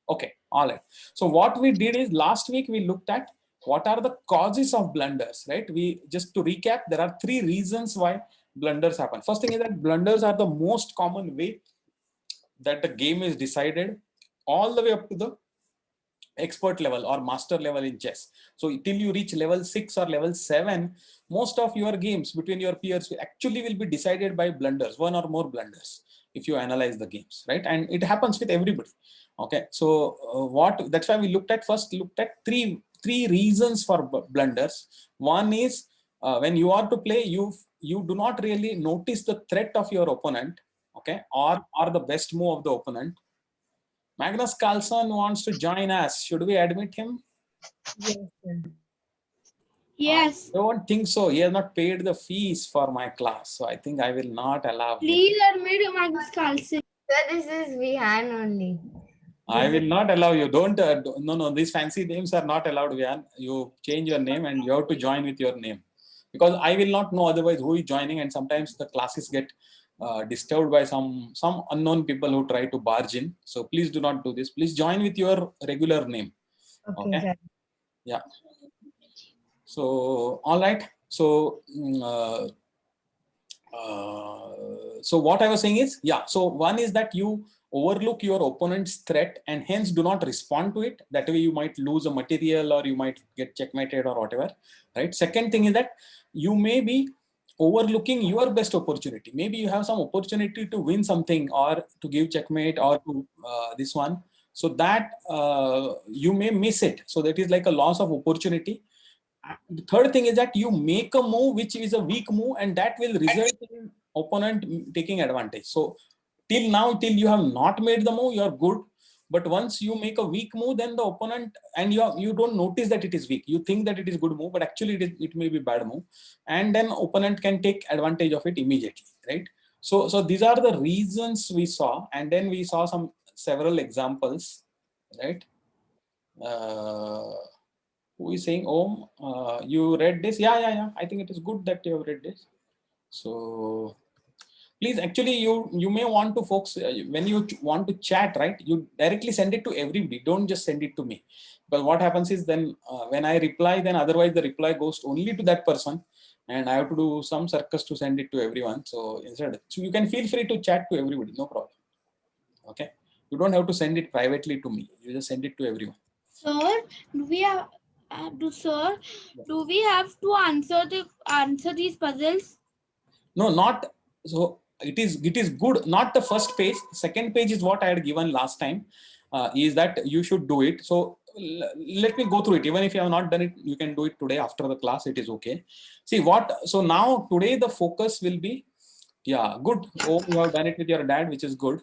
Okay, all right. So what we did is last week we looked at what are the causes of blunders, right? We just to recap, there are three reasons why blunders happen. First thing is that blunders are the most common way that the game is decided all the way up to the expert level or master level in chess. So till you reach level 6 or level 7, most of your games between your peers actually will be decided by blunders, one or more blunders, if you analyze the games, right? And it happens with everybody. Okay, so that's why we looked at three reasons for blunders. One is when you are to play, you do not really notice the threat of your opponent, okay, or the best move of the opponent. Magnus Carlsen wants to join us. Should we admit him? Yes, sir. Yes. I don't think so. He has not paid the fees for my class, so I think I will not allow him. Please admit Magnus Carlsen. Sir, this is Vihan only. I will not allow you. Don't. No. These fancy names are not allowed, Vian. You change your name and you have to join with your name, because I will not know otherwise who is joining, and sometimes the classes get disturbed by some unknown people who try to barge in. So please do not do this. Please join with your regular name. Okay, sir. Yeah. So all right. So so what I was saying is, yeah. So one is that you overlook your opponent's threat and hence do not respond to it. That way you might lose a material or you might get checkmated or whatever, right? Second thing is that you may be overlooking your best opportunity. Maybe you have some opportunity to win something or to give checkmate or to this one. So that you may miss it. So that is like a loss of opportunity. The third thing is that you make a move which is a weak move and that will result in opponent taking advantage. So till now, till you have not made the move, you are good. But once you make a weak move, then the opponent, and you don't notice that it is weak. You think that it is good move, but actually it may be bad move. And then opponent can take advantage of it immediately, right? So these are the reasons we saw. And then we saw several examples, right? Who is saying, Om, you read this? Yeah. I think it is good that you have read this. So please, actually, you may want to folks, when you want to chat, right, you directly send it to everybody. Don't just send it to me. But what happens is then when I reply, then otherwise the reply goes only to that person. And I have to do some circus to send it to everyone. So instead, so you can feel free to chat to everybody, no problem. Okay. You don't have to send it privately to me. You just send it to everyone. Sir, do we have do we have to answer these puzzles? No, not so. It is good. Not the first page. Second page is what I had given last time. Is that you should do it. So let me go through it. Even if you have not done it, you can do it today after the class. It is okay. See what. So now today the focus will be. Yeah, good. Oh, you have done it with your dad, which is good.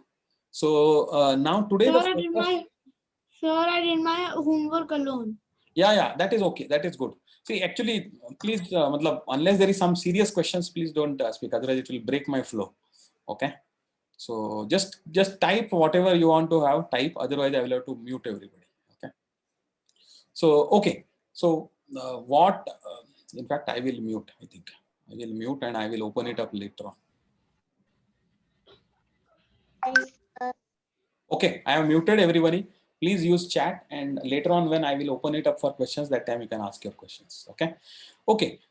So now today Sir, the focus. I did my homework alone. Yeah, that is okay. That is good. See, actually, please, unless there is some serious questions, please don't speak. Otherwise, it will break my flow. Okay. So just type whatever you want to have. Type. Otherwise, I will have to mute everybody. Okay. So okay. So what? In fact, I will mute. I think I will mute and I will open it up later on. Okay, I have muted everybody. Please use chat, and later on when I will open it up for questions, that time you can ask your questions. Okay.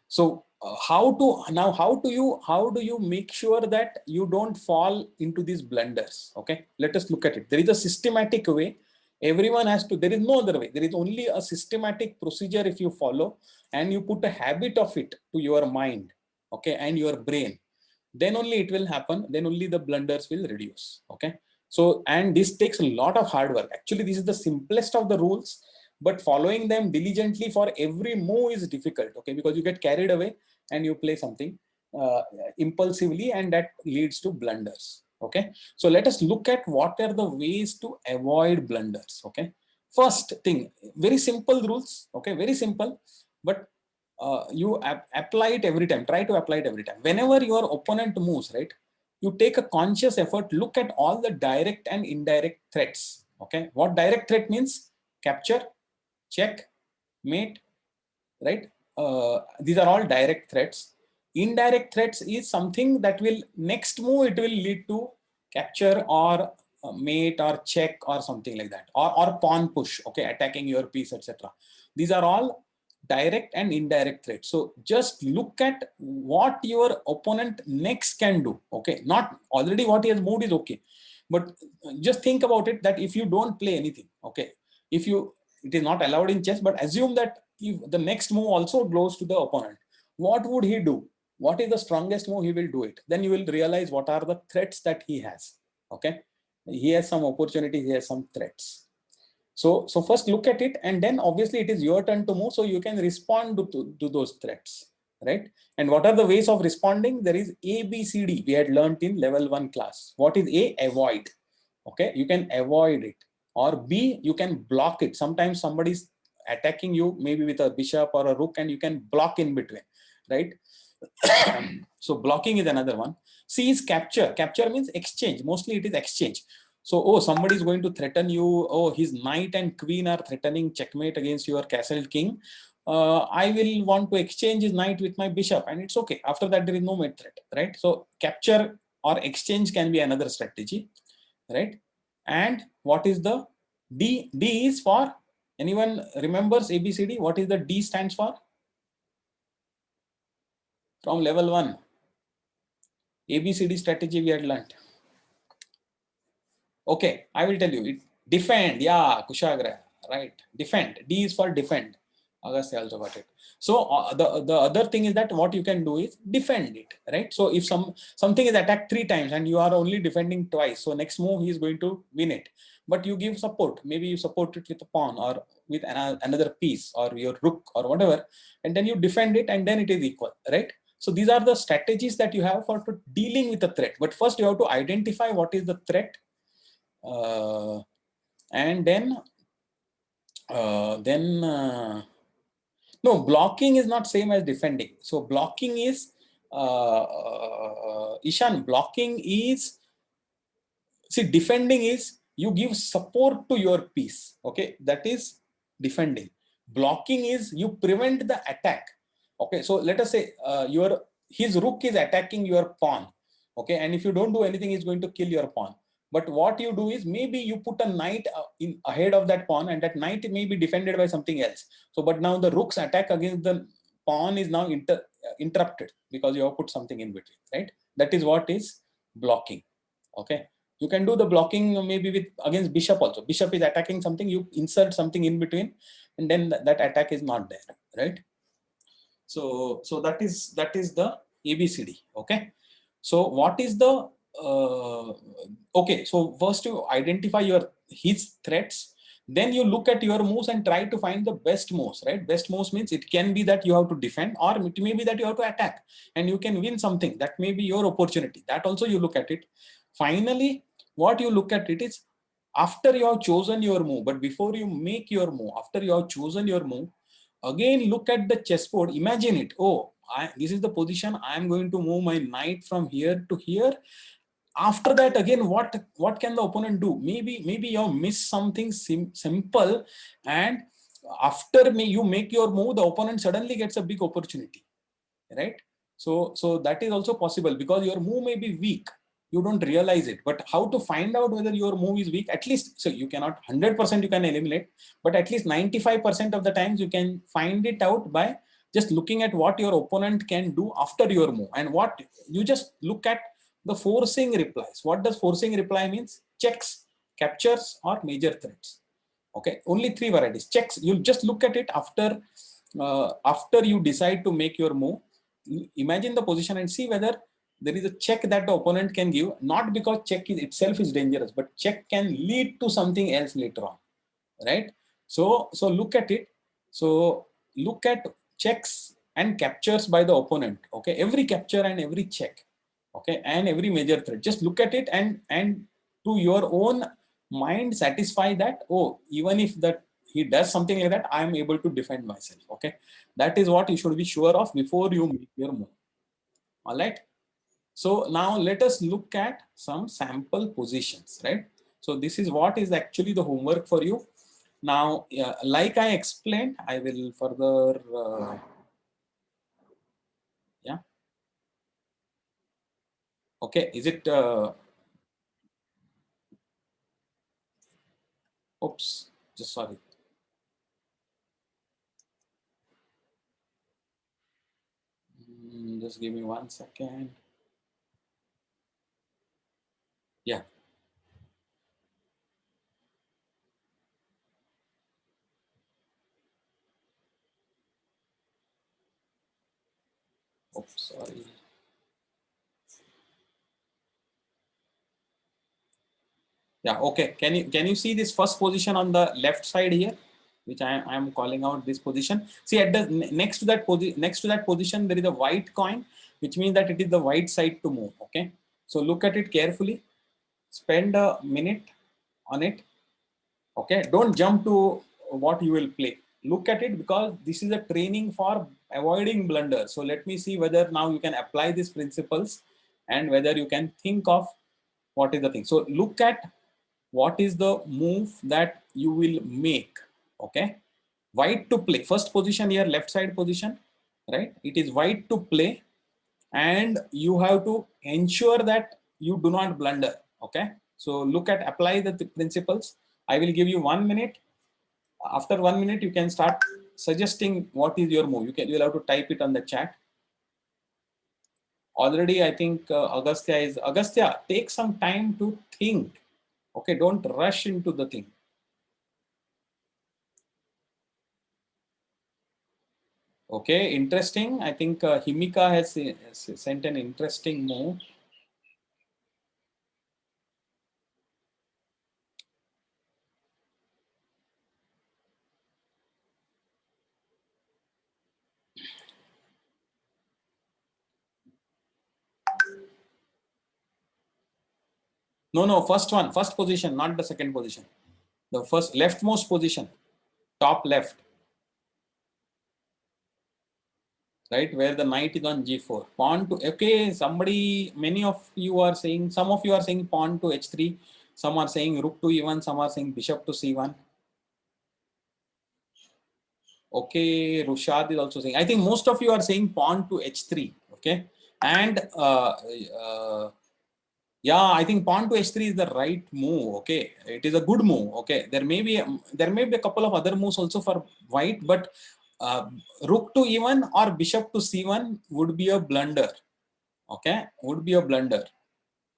So how do you make sure that you don't fall into these blunders? Okay, let us look at it. There is a systematic way. Everyone has to. There is no other way. There is only a systematic procedure if you follow and you put a habit of it to your mind, okay, and your brain. Then only it will happen. Then only the blunders will reduce. Okay. So, and this takes a lot of hard work. Actually, this is the simplest of the rules, but following them diligently for every move is difficult, okay, because you get carried away and you play something impulsively, and that leads to blunders. Okay, so let us look at what are the ways to avoid blunders. Okay, first thing, very simple rules. Okay, very simple, but you apply it every time. Try to apply it every time. Whenever your opponent moves, right, you take a conscious effort, look at all the direct and indirect threats. Okay, what direct threat means? Capture, check, mate, right? These are all direct threats. Indirect threats is something that will next move, it will lead to capture or mate or check or something like that, or pawn push, okay, attacking your piece, etc. These are all direct and indirect threats. So just look at what your opponent next can do, okay, not already what he has moved is okay, but just think about it, that if you don't play anything, okay, if you, it is not allowed in chess, but assume that if the next move also goes to the opponent, what would he do? What is the strongest move? He will do it. Then you will realize what are the threats that he has. Okay, he has some opportunities, he has some threats. So first look at it, and then obviously it is your turn to move, so you can respond to those threats, right? And what are the ways of responding? There is A, B, C, D. We had learned in level 1 class. What is A? Avoid. Okay, you can avoid it. Or B, you can block it. Sometimes somebody's attacking you, maybe with a bishop or a rook, and you can block in between, right? So blocking is another one. C is capture. Capture means exchange. Mostly it is exchange. So, oh, somebody is going to threaten you. Oh, his knight and queen are threatening checkmate against your castle king. I will want to exchange his knight with my bishop, and it's okay. After that, there is no mate threat, right? So capture or exchange can be another strategy, right? And what is the D? D is for, anyone remembers ABCD? What is the D stands for? From level 1. ABCD strategy we had learned. Okay, I will tell you. It defend. Yeah, Kushagra. Right. Defend. D is for defend. Agastya also got it. So the other thing is that what you can do is defend it. Right. So if something is attacked 3 times and you are only defending twice, so next move he is going to win it. But you give support. Maybe you support it with a pawn or with another piece or your rook or whatever, and then you defend it, and then it is equal. Right. So these are the strategies that you have for dealing with the threat. But first you have to identify what is the threat, and then no, blocking is not same as defending. So blocking is Ishan, blocking is, see, defending is you give support to your piece, okay, that is defending. Blocking is you prevent the attack. Okay, so let us say his rook is attacking your pawn, okay, and if you don't do anything, he's going to kill your pawn. But what you do is maybe you put a knight in ahead of that pawn, and that knight may be defended by something else. So but now the rook's attack against the pawn is now interrupted because you have put something in between, right? That is what is blocking. Okay, you can do the blocking maybe with against bishop also. Bishop is attacking something, you insert something in between, and then that attack is not there, right? So that is the ABCD. Okay, so what is the okay, so first you identify his threats, then you look at your moves and try to find the best moves, right? Best moves means it can be that you have to defend, or it may be that you have to attack and you can win something. That may be your opportunity. That also you look at it. Finally, what you look at it is after you have chosen your move, but before you make your move, after you have chosen your move, again look at the chessboard. Imagine it. Oh, this is the position. I am going to move my knight from here to here. After that, again, what can the opponent do? Maybe you miss something simple, and after you make your move, the opponent suddenly gets a big opportunity, right? So that is also possible because your move may be weak. You don't realize it. But how to find out whether your move is weak? At least, so you cannot 100% you can eliminate, but at least 95% of the times you can find it out by just looking at what your opponent can do after your move. And what you just look at the forcing replies. What does forcing reply means? Checks, captures, or major threats. Okay, only 3 varieties. Checks, you just look at it after you decide to make your move. Imagine the position and see whether there is a check that the opponent can give, not because check itself is dangerous, but check can lead to something else later on, right? So look at it. So look at checks and captures by the opponent. Okay, every capture and every check, okay, and every major threat. Just look at it and to your own mind satisfy that, oh, even if that he does something like that, I am able to defend myself. Okay, that is what you should be sure of before you make your move. All right. So now let us look at some sample positions, right? So this is what is actually the homework for you. Now, like I explained, I will further, yeah. Okay, is it, Oops, just sorry. Just give me 1 second. Yeah. Oops, sorry. Yeah, okay. Can you see this first position on the left side here, which I am calling out this position? See, at the next to that position there is a white coin, which means that it is the white side to move. Okay, so look at it carefully. Spend a minute on it. Okay, don't jump to what you will play. Look at it, because this is a training for avoiding blunder. So let me see whether now you can apply these principles and whether you can think of what is the thing. So look at what is the move that you will make. Okay, white to play, first position here, left side position, right? It is white to play, and you have to ensure that you do not blunder. Okay, so look at, apply the principles. I will give you 1 minute. After 1 minute you can start suggesting what is your move. You'll have to type it on the chat. Already I think Agastya, take some time to think. Okay, don't rush into the thing. Okay, interesting. I think Himika has sent an interesting move. No, first position, not the second position. The first leftmost position, top left, right, where the knight is on g4. Pawn to, okay, many of you are saying, some of you are saying pawn to h3, some are saying rook to e1, some are saying bishop to c1. Okay, Rushad is also saying, I think most of you are saying pawn to h3. Okay, and yeah, I think pawn to h3 is the right move. Okay, it is a good move. Okay, there may be a couple of other moves also for white, but rook to e1 or bishop to c1 would be a blunder. Okay, would be a blunder.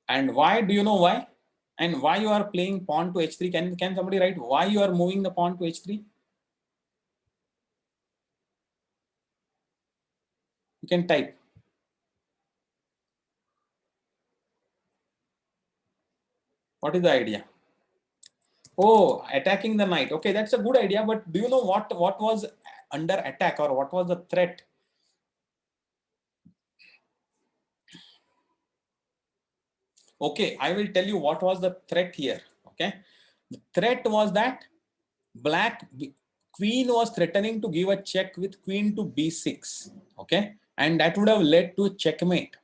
And why? Do you know why? And why you are playing pawn to h3? Can somebody write why you are moving the pawn to h3? You can type. What is the idea? Oh, attacking the knight. Okay, that's a good idea. But do you know what was under attack, or what was the threat? Okay, I will tell you what was the threat here. Okay, the threat was that queen was threatening to give a check with queen to b6. Okay, and that would have led to a checkmate.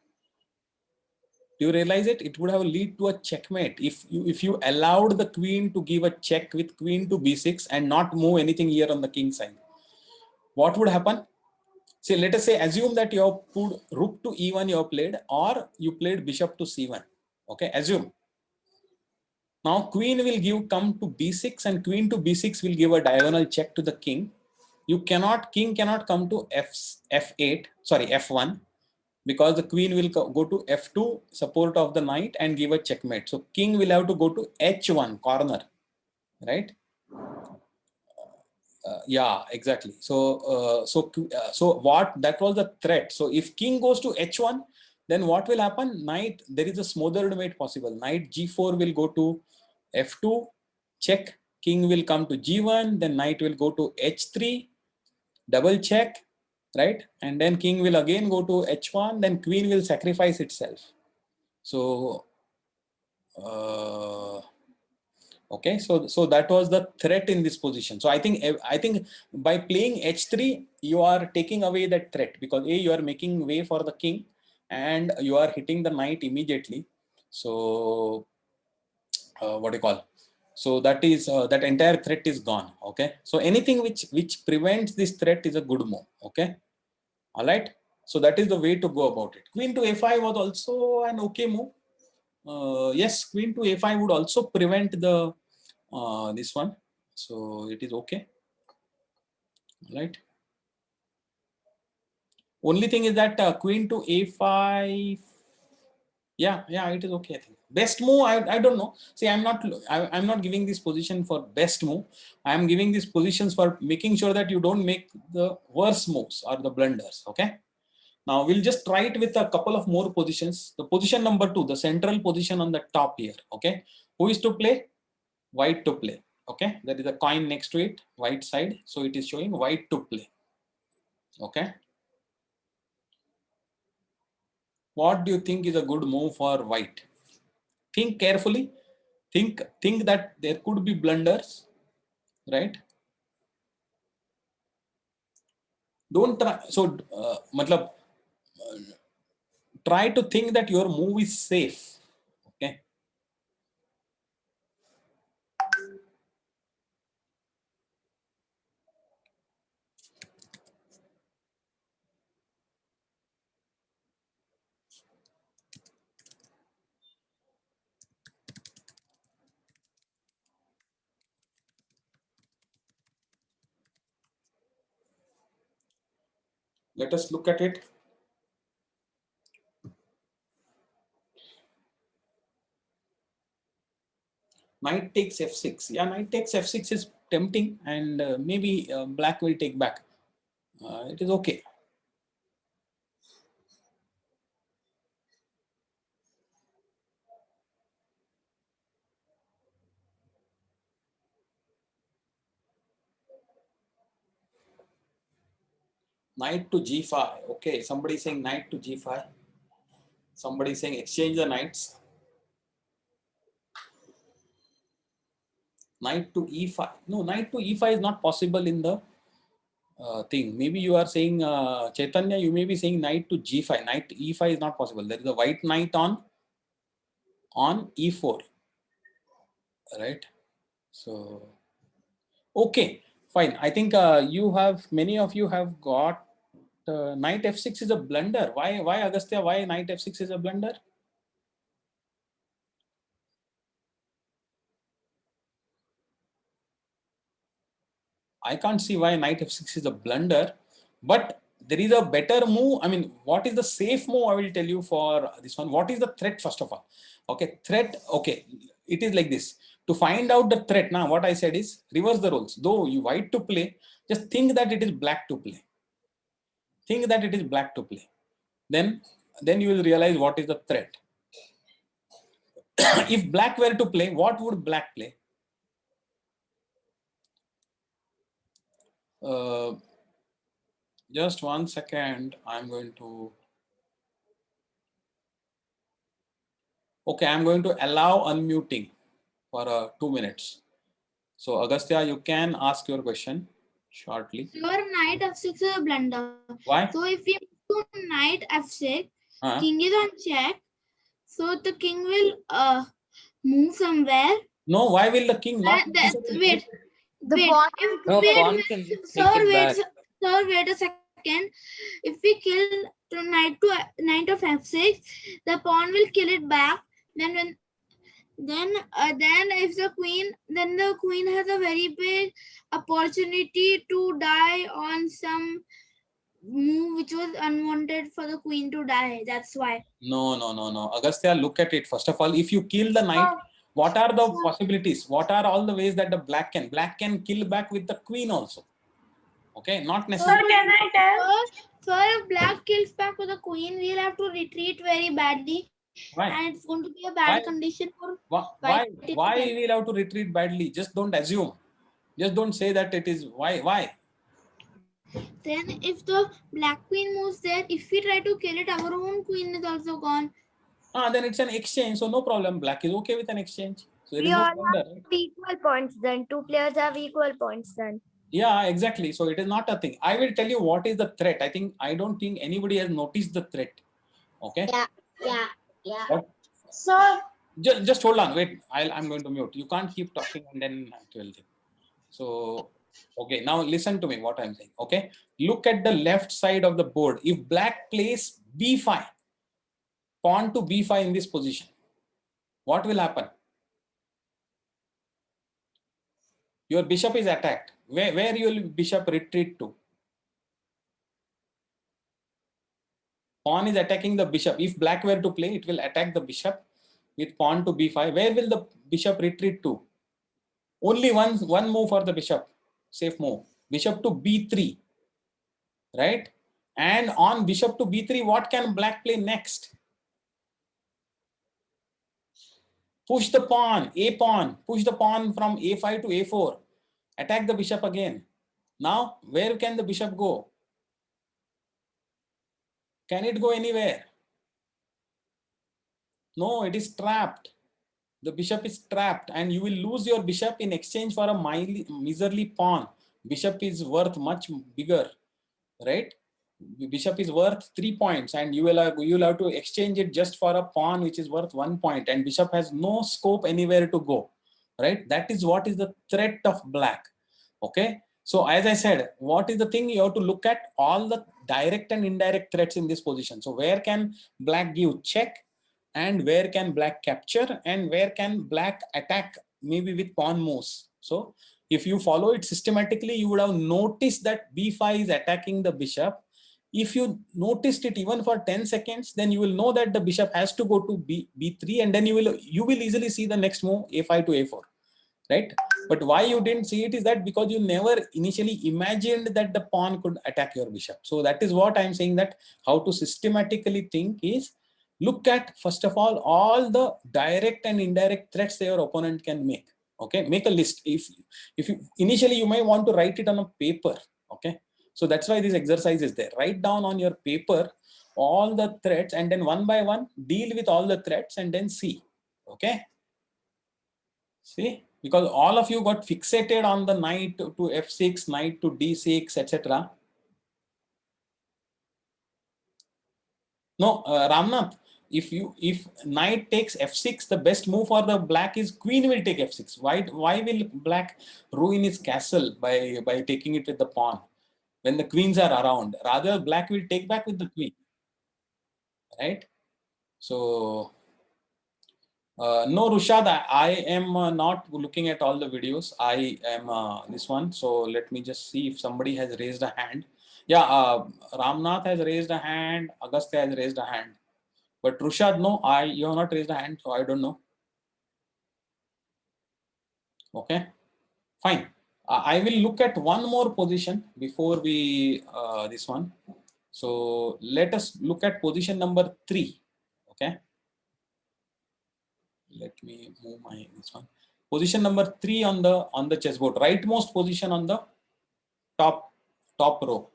Do you realize it? It would have led to a checkmate if you allowed the queen to give a check with queen to b6 and not move anything here on the king side. What would happen? See, let us say, assume that you have put rook to e1 you have played, or you played bishop to c1. Okay, assume. Now queen will come to b6, and queen to b6 will give a diagonal check to the king. King cannot come to f8, sorry, f1, because the queen will go to f2, support of the knight, and give a checkmate. So king will have to go to h1 corner, right? Yeah, exactly. So what, that was the threat. So if king goes to h1, then what will happen? Knight, there is a smothered mate possible. Knight g4 will go to f2, check. King will come to g1, then knight will go to h3, double check, right? And then king will again go to h1, then queen will sacrifice itself. So okay, so that was the threat in this position. So I think by playing h3 you are taking away that threat, because you are making way for the king and you are hitting the knight immediately. So what do you call, so that is that entire threat is gone. Okay, so anything which prevents this threat is a good move. Okay, all right, so that is the way to go about it. Queen to a5 was also an okay move. Yes, queen to a5 would also prevent the this one. So it is okay, right? Only thing is that queen to a5. Yeah, it is okay. I think best move. I don't know. See, I'm not giving this position for best move. I am giving these positions for making sure that you don't make the worst moves or the blunders. Okay. Now we'll just try it with a couple of more positions. The position number 2, the central position on the top here. Okay. Who is to play? White to play. Okay. There is a coin next to it, white side. So it is showing white to play. Okay. What do you think is a good move for white? Think carefully. Think that there could be blunders, right? Don't try. So, matlab, try to think that your move is safe. Okay. Let us look at it. Knight takes f6. Yeah, knight takes f6 is tempting, and maybe black will take back. It is okay. Knight to g5. Okay, somebody is saying knight to g5. Somebody is saying exchange the knights. Knight to e5. No, knight to e5 is not possible in the thing. Maybe you are saying, Chaitanya, you may be saying knight to g5. Knight to e5 is not possible. There is a white knight on e4, right? So, okay, fine. I think many of you have got knight f6 is a blunder. Why Agastya? Why knight f6 is a blunder? I can't see why knight f6 is a blunder, but there is a better move. I mean, what is the safe move? I will tell you for this one. What is the threat first of all? Okay, threat. Okay, it is like this. To find out the threat, now what I said is reverse the roles. Though you white to play, just think that it is black to play. Think that it is black to play. Then you will realize what is the threat. If black were to play, what would black play? Just 1 second. I'm going to. Okay, I'm going to allow unmuting for 2 minutes. So Agastya, you can ask your question shortly. Your knight f6 is a blunder. Why? So if you do knight f6, king is on check. So the king will move somewhere. No, why will the king not? Wait. pawn Sir, wait a second. If we kill the knight of f6, the pawn will kill it back. Then if the queen has a very big opportunity to die on some move which was unwanted for the queen to die. That's why. No. Agastya, look at it. First of all, if you kill the knight, what are the possibilities? What are all the ways that the black can kill back with the queen also? Okay, not necessarily. Sir, can I tell? Sir, if black kills back with the queen, we'll have to retreat very badly. Why? And it's going to be a bad condition for why we'll have to retreat badly? Just don't assume. Just don't say that it is why. Then if the black queen moves there, if we try to kill it, our own queen is also gone. Then it's an exchange, so no problem. Black is okay with an exchange. So we all have equal points then. Two players have equal points then. Yeah, exactly. So it is not a thing. I will tell you what is the threat. I don't think anybody has noticed the threat. Okay. Yeah. What? So Just hold on. Wait. I'm going to mute. You can't keep talking and then tell them. So okay. Now listen to me. What I'm saying. Okay. Look at the left side of the board. If black plays b5, pawn to b5 in this position, what will happen? Your bishop is attacked. Where your bishop retreat to? Pawn is attacking the bishop. If black were to play, it will attack the bishop with pawn to b5. Where will the bishop retreat to? Only one move for the bishop. Safe move. Bishop to b3. Right? And on bishop to b3, what can black play next? Push the pawn, a pawn. Push the pawn from a5 to a4. Attack the bishop again. Now, where can the bishop go? Can it go anywhere? No, it is trapped. The bishop is trapped and you will lose your bishop in exchange for a miserly pawn. Bishop is worth much bigger, right? Bishop is worth 3 points and you will have to exchange it just for a pawn which is worth 1 point, and bishop has no scope anywhere to go, right? That is what is the threat of black. Okay, so as I said, what is the thing? You have to look at all the direct and indirect threats in this position. So where can black give check, and where can black capture, and where can black attack, maybe with pawn moves. So if you follow it systematically, you would have noticed that b5 is attacking the bishop. If you noticed it even for 10 seconds, then you will know that the bishop has to go to b3, and then you will easily see the next move a5 to a4, right? But why you didn't see it is that because you never initially imagined that the pawn could attack your bishop. So that is what I'm saying, that how to systematically think is look at, first of all the direct and indirect threats that your opponent can make. Okay, make a list. If you initially, you may want to write it on a paper. Okay, so that's why this exercise is there. Write down on your paper all the threats, and then one by one deal with all the threats and then see. Okay, see, because all of you got fixated on the knight to f6, knight to d6, etc. No, Ramnath, if knight takes f6, the best move for the black is queen will take f6. Why will black ruin his castle by taking it with the pawn when the queens are around? Rather, black will take back with the queen, right? So no, Rushad, I am not looking at all the videos. I am this one. So let me just see if somebody has raised a hand. Yeah, Ramnath has raised a hand. Agastya has raised a hand. But Rushad, no, you have not raised a hand, so I don't know. Okay, fine. I will look at one more position before we this one. So let us look at position number 3. Okay. Let me move my this one. Position number 3 on the chessboard, rightmost position on the top row.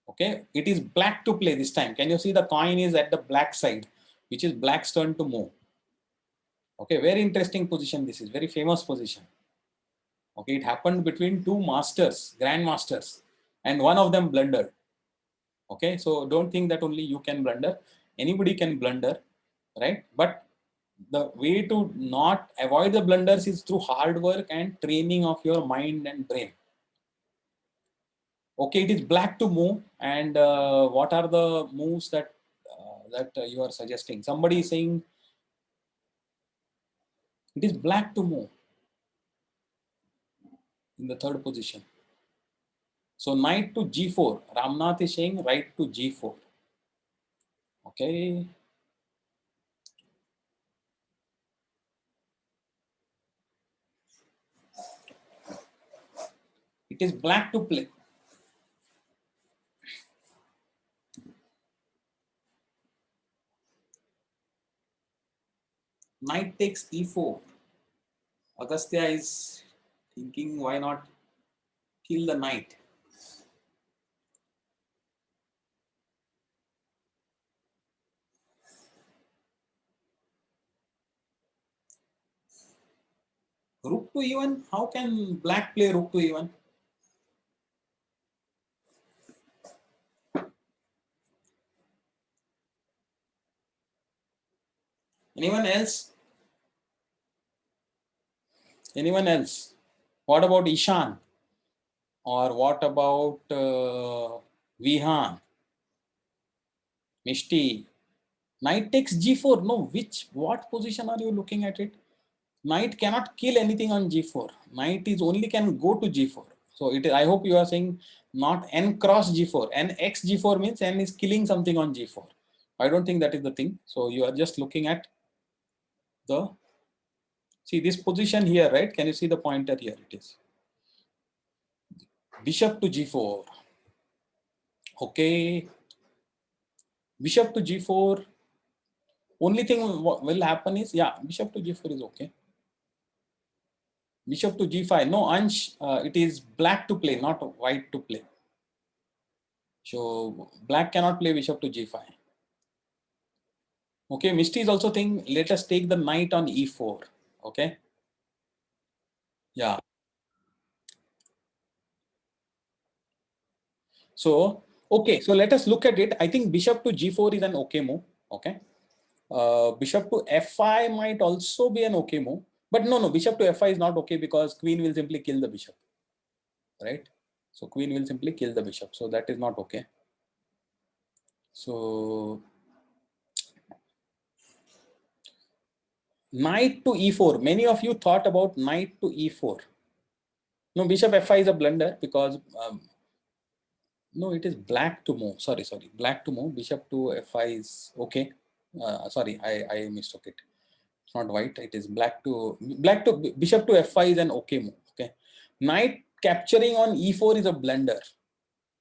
Okay, it is black to play this time. Can you see the coin is at the black side, which is black's turn to move. Okay, very interesting position. This is very famous position. Okay, it happened between two masters, grandmasters, and one of them blundered. Okay, so don't think that only you can blunder. Anybody can blunder, right? But the way to not avoid the blunders is through hard work and training of your mind and brain. Okay, it is black to move, and what are the moves that you are suggesting? Somebody is saying it is black to move in the third position. So knight to g4. Ramnath is saying right to g4. Okay. It is black to play. Knight takes e4. Agastya is thinking, why not kill the knight? Rook to e1. How can black play rook to e1? Anyone else? Anyone else? What about Ishan? Or what about Vihan? Mishti? Knight takes g4. No, what position are you looking at it? Knight cannot kill anything on g4. Knight is only can go to g4. So it is, I hope you are saying not n cross g4. N x g4 means n is killing something on g4. I don't think that is the thing. So you are just looking at the, see this position here, right? Can you see the pointer here? It is bishop to g4. Okay, bishop to g4. Only thing what will happen is, yeah, bishop to g4 is okay. Bishop to g5. No, Ansh, it is black to play, not white to play. So black cannot play bishop to g5. Okay, Misty is also saying, let us take the knight on e4. Okay. Yeah. So, okay, so let us look at it. I think bishop to g4 is an okay move. Okay. Bishop to f5 might also be an okay move. But no, bishop to f5 is not okay because queen will simply kill the bishop. Right? So queen will simply kill the bishop. So that is not okay. So knight to e4. Many of you thought about knight to e4. No, bishop f5 is a blunder because no, it is black to move. Sorry, black to move. Bishop to f5 is okay. Sorry, I mistook it. It's not white. It is black to bishop to f5 is an okay move. Okay, knight capturing on e4 is a blunder.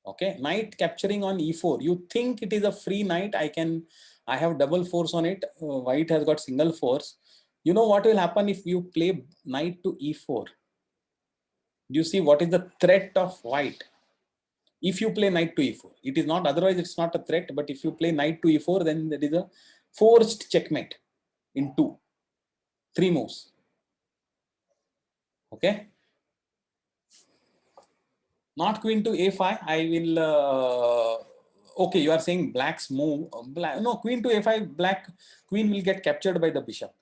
Okay, knight capturing on e4. You think it is a free knight? I have double force on it. White has got single force. You know what will happen if you play knight to e4? Do you see what is the threat of white? If you play knight to e4, it is not, otherwise it's not a threat, but if you play knight to e4, then there is a forced checkmate in 3 moves. Okay. Not queen to a5. I will, okay, you are saying black's move. No, queen to a5, queen will get captured by the bishop.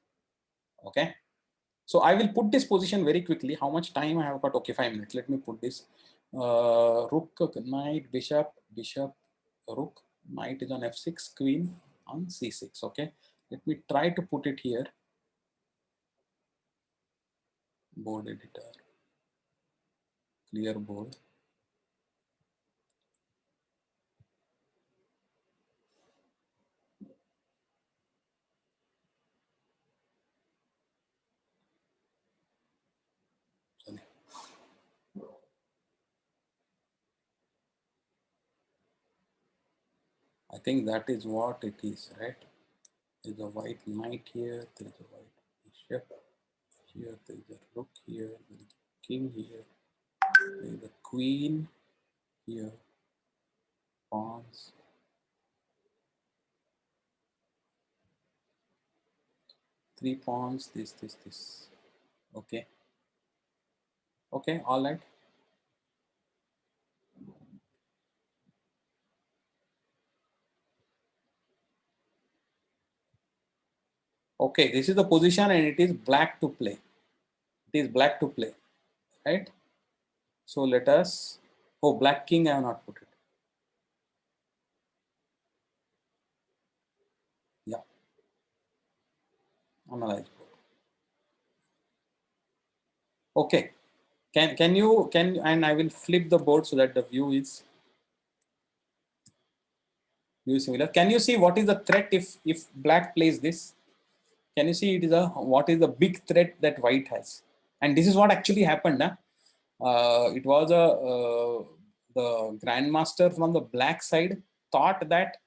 Okay. So I will put this position very quickly. How much time I have got? Okay, 5 minutes. Let me put this. Rook, knight, bishop, rook, knight is on f6, queen on c6. Okay, let me try to put it here. Board editor, clear board. Sorry. I think that is what it is, right? There is a white knight here, there is a white bishop here, there is a rook here, there is a king here, there is a queen here, pawns. Three pawns, this. Okay. Okay, all right. Okay, this is the position and it is black to play. It is black to play, right? So let us, oh, black king, I have not put it. Yeah, analyze board. Okay, can you, and I will flip the board so that the view is similar. Can you see what is the threat if black plays this? Can you see it is what is the big threat that white has? And this is what actually happened. It was the grandmaster from the black side thought that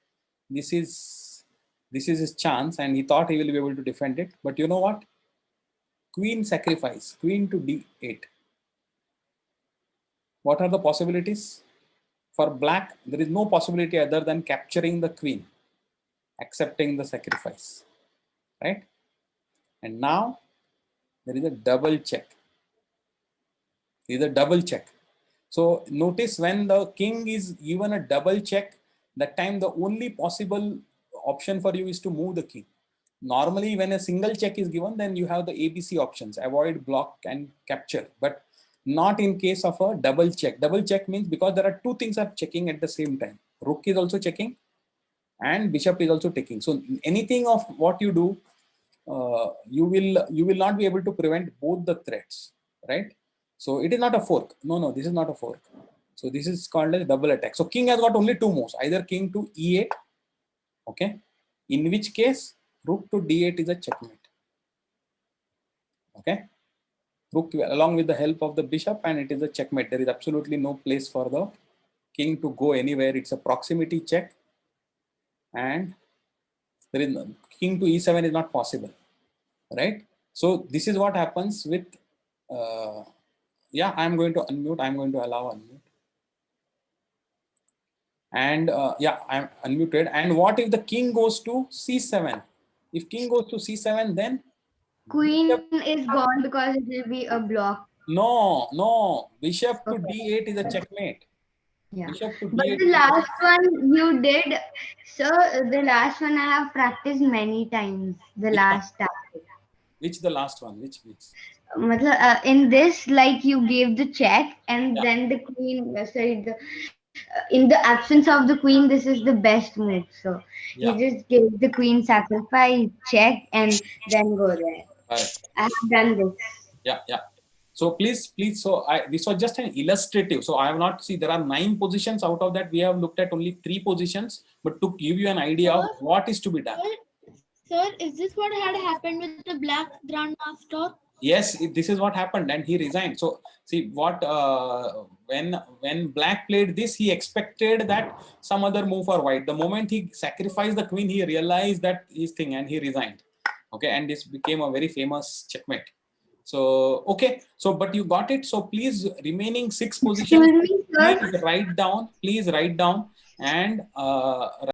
this is his chance and he thought he will be able to defend it. But you know what? Queen sacrifice, queen to d8. What are the possibilities? For black, there is no possibility other than capturing the queen, accepting the sacrifice, right? And now there is a double check. There is a double check. So notice when the king is given a double check, that time the only possible option for you is to move the king. Normally, when a single check is given, then you have the ABC options: avoid, block, and capture. But not in case of a double check. Double check means because there are two things are checking at the same time. Rook is also checking and bishop is also taking. So anything of what you do, you will not be able to prevent both the threats, right? So it is not a fork. No, this is not a fork. So this is called as double attack. So king has got only two moves, either king to e8, okay, in which case rook to d8 is a checkmate, okay, rook along with the help of the bishop, and it is a checkmate. There is absolutely no place for the king to go anywhere. It's a proximity check, and there is no, king to e7 is not possible, right? So this is what happens with yeah, I'm going to unmute. I'm going to allow unmute. And yeah, I'm unmuted. And what if the king goes to c7? If king goes to c7, then Queen bishop, is gone because it will be a block. no, bishop to Okay. d8 is a checkmate. Yeah. Bishop to But d8. the last one you did, sir, the last one I have practiced many times. The Which last tactic. Which the last one? Which? In this, like you gave the check, and Yeah. then the queen, in the absence of the queen, this is the best move. So you Yeah. just give the queen sacrifice, check, and then go there. Correct. I have done this. Yeah. So please. So this was just an illustrative. So I have not see there are 9 positions. Out of that, we have looked at only 3 positions, but to give you an idea of what is to be done. Sir, is this what had happened with the black grandmaster? Yes, this is what happened, and he resigned. So see what when black played this, he expected that some other move for white. The moment he sacrificed the queen, he realized that his thing, and he resigned. Okay, and this became a very famous checkmate. So okay, so but you got it. So please, remaining 6 positions, Excuse me, sir. please write down and